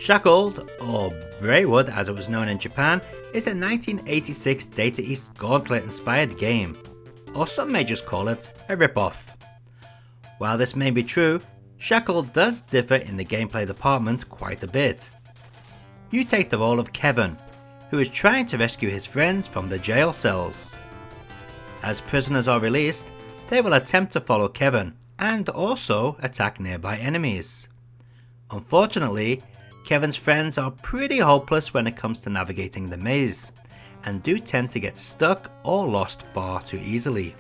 Shackled, or Breywood as it was known in Japan, is a 1986 Data East Gauntlet inspired game, or some may just call it a rip-off. While this may be true, Shackled does differ in the gameplay department quite a bit. You take the role of Kevin, who is trying to rescue his friends from the jail cells. As prisoners are released, they will attempt to follow Kevin and also attack nearby enemies. Unfortunately, Kevin's friends are pretty hopeless when it comes to navigating the maze, and do tend to get stuck or lost far too easily.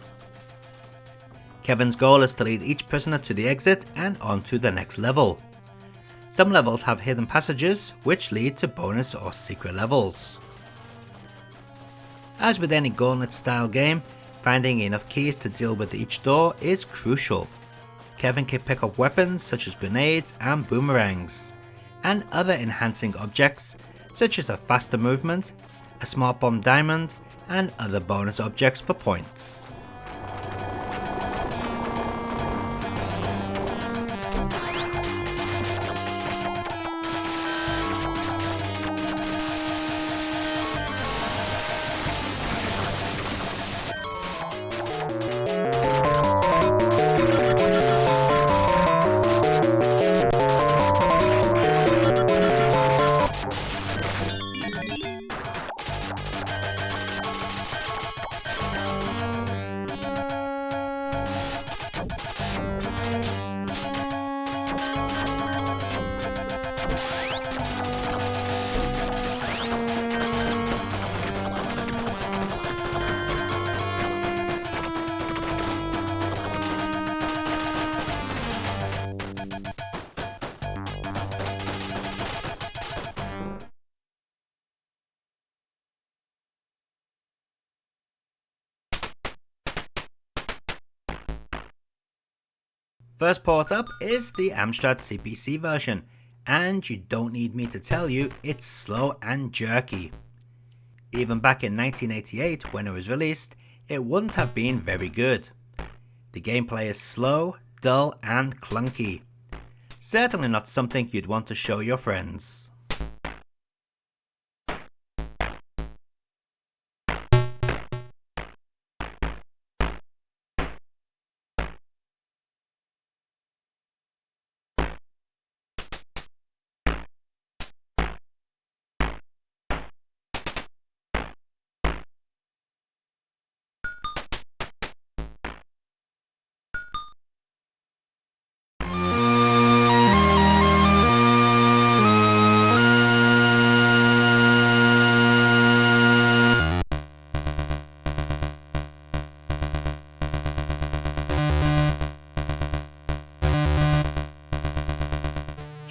Kevin's goal is to lead each prisoner to the exit and onto the next level. Some levels have hidden passages which lead to bonus or secret levels. As with any Gauntlet style game, finding enough keys to deal with each door is crucial. Kevin can pick up weapons such as grenades and boomerangs, and other enhancing objects such as a faster movement, a smart bomb diamond, and other bonus objects for points. First port up is the Amstrad CPC version, and you don't need me to tell you it's slow and jerky. Even back in 1988 when it was released, it wouldn't have been very good. The gameplay is slow, dull and clunky. Certainly not something you'd want to show your friends.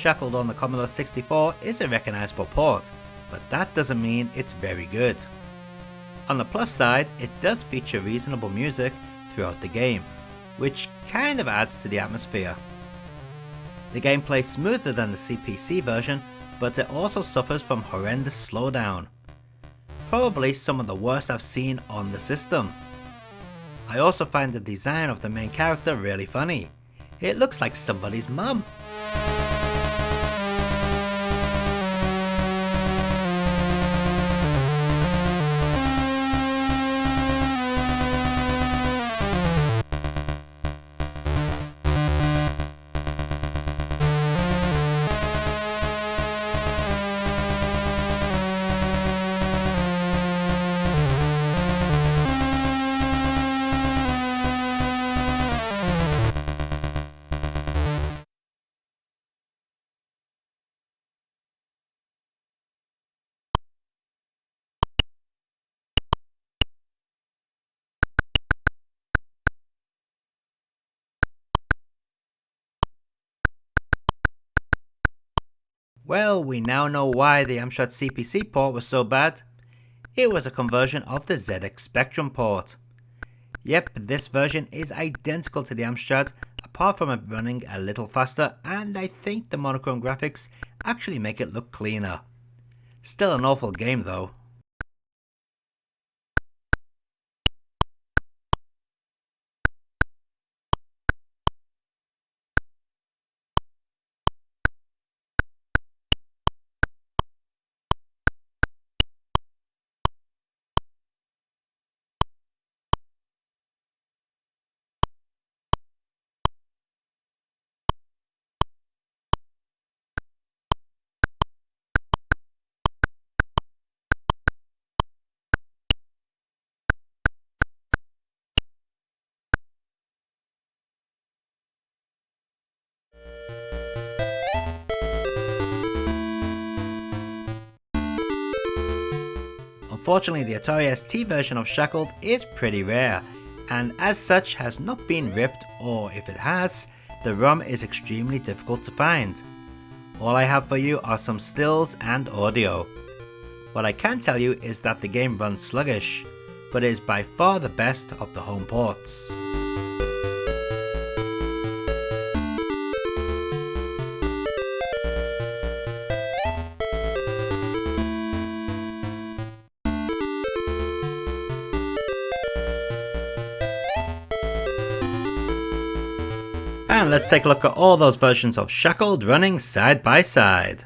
Shackled on the Commodore 64 is a recognisable port, but that doesn't mean it's very good. On the plus side, it does feature reasonable music throughout the game, which kind of adds to the atmosphere. The game plays smoother than the CPC version, but it also suffers from horrendous slowdown. Probably some of the worst I've seen on the system. I also find the design of the main character really funny. It looks like somebody's mum. Well, we now know why the Amstrad CPC port was so bad. It was a conversion of the ZX Spectrum port. Yep, this version is identical to the Amstrad, apart from it running a little faster, and I think the monochrome graphics actually make it look cleaner. Still an awful game though. Unfortunately, the Atari ST version of Shackled is pretty rare, and as such has not been ripped, or if it has, the ROM is extremely difficult to find. All I have for you are some stills and audio. What I can tell you is that the game runs sluggish, but is by far the best of the home ports. And let's take a look at all those versions of Shackled running side by side.